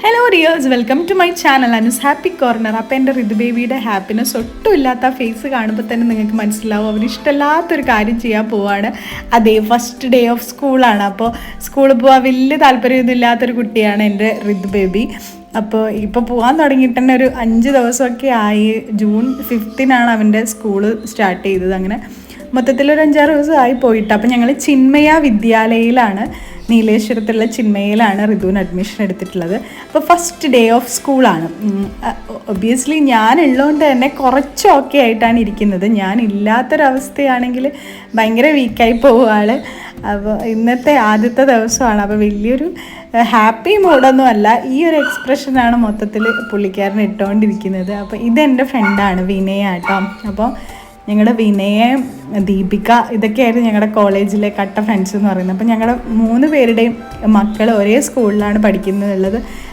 Hello dears, welcome to my channel Anu's happy corner. അപ്പോൾ എൻ്റെ ഋതു ബേബിയുടെ ഹാപ്പിനെസ് ഒട്ടും ഇല്ലാത്ത ഫേസ് കാണുമ്പോൾ തന്നെ നിങ്ങൾക്ക് മനസ്സിലാവും അവർ ഇഷ്ടമില്ലാത്തൊരു കാര്യം ചെയ്യാൻ പോവാണ്. അതേ ഫസ്റ്റ് ഡേ ഓഫ് സ്കൂളാണ്. അപ്പോൾ സ്കൂളിൽ പോകാൻ വലിയ താല്പര്യമൊന്നും ഇല്ലാത്തൊരു കുട്ടിയാണ് എൻ്റെ ഋതു ബേബി. അപ്പോൾ ഇപ്പോൾ പോകാൻ തുടങ്ങിയിട്ട് തന്നെ ഒരു 5 ദിവസമൊക്കെ ആയി. ജൂൺ 5 അവൻ്റെ സ്കൂള് സ്റ്റാർട്ട് ചെയ്തത്. അങ്ങനെ മൊത്തത്തിലൊരു 5-6 ദിവസമായി പോയിട്ട്. അപ്പോൾ ഞങ്ങൾ ചിന്മയ വിദ്യാലയയിലാണ്, നീലേശ്വരത്തുള്ള ചിന്മയിലാണ് ഋതുവിന് അഡ്മിഷൻ എടുത്തിട്ടുള്ളത്. അപ്പോൾ ഫസ്റ്റ് ഡേ ഓഫ് സ്കൂളാണ്. ഒബ്വിയസ്ലി ഞാനുള്ളതുകൊണ്ട് തന്നെ കുറച്ച് ഓക്കെ ആയിട്ടാണ് ഇരിക്കുന്നത്. ഞാൻ ഇല്ലാത്തൊരവസ്ഥയാണെങ്കിൽ ഭയങ്കര വീക്കായി പോവുകയാൾ. അപ്പോൾ ഇന്നത്തെ ആദ്യത്തെ ദിവസമാണ്. അപ്പോൾ വലിയൊരു ഹാപ്പി മൂഡൊന്നും അല്ല, ഈ ഒരു എക്സ്പ്രഷനാണ് മൊത്തത്തിൽ പുള്ളിക്കാരൻ ഇട്ടുകൊണ്ടിരിക്കുന്നത്. അപ്പോൾ ഇതെൻ്റെ ഫ്രണ്ടാണ് വിനയ കേട്ടോ. അപ്പോൾ ഞങ്ങളുടെ വിനയ, ദീപിക, ഇതൊക്കെയായിരുന്നു ഞങ്ങളുടെ കോളേജിലെ കട്ട ഫ്രണ്ട്സ് എന്ന് പറയുന്നത്. അപ്പോൾ ഞങ്ങളുടെ 3 പേരുടെയും മക്കൾ ഒരേ സ്കൂളിലാണ് പഠിക്കുന്നുള്ളത്.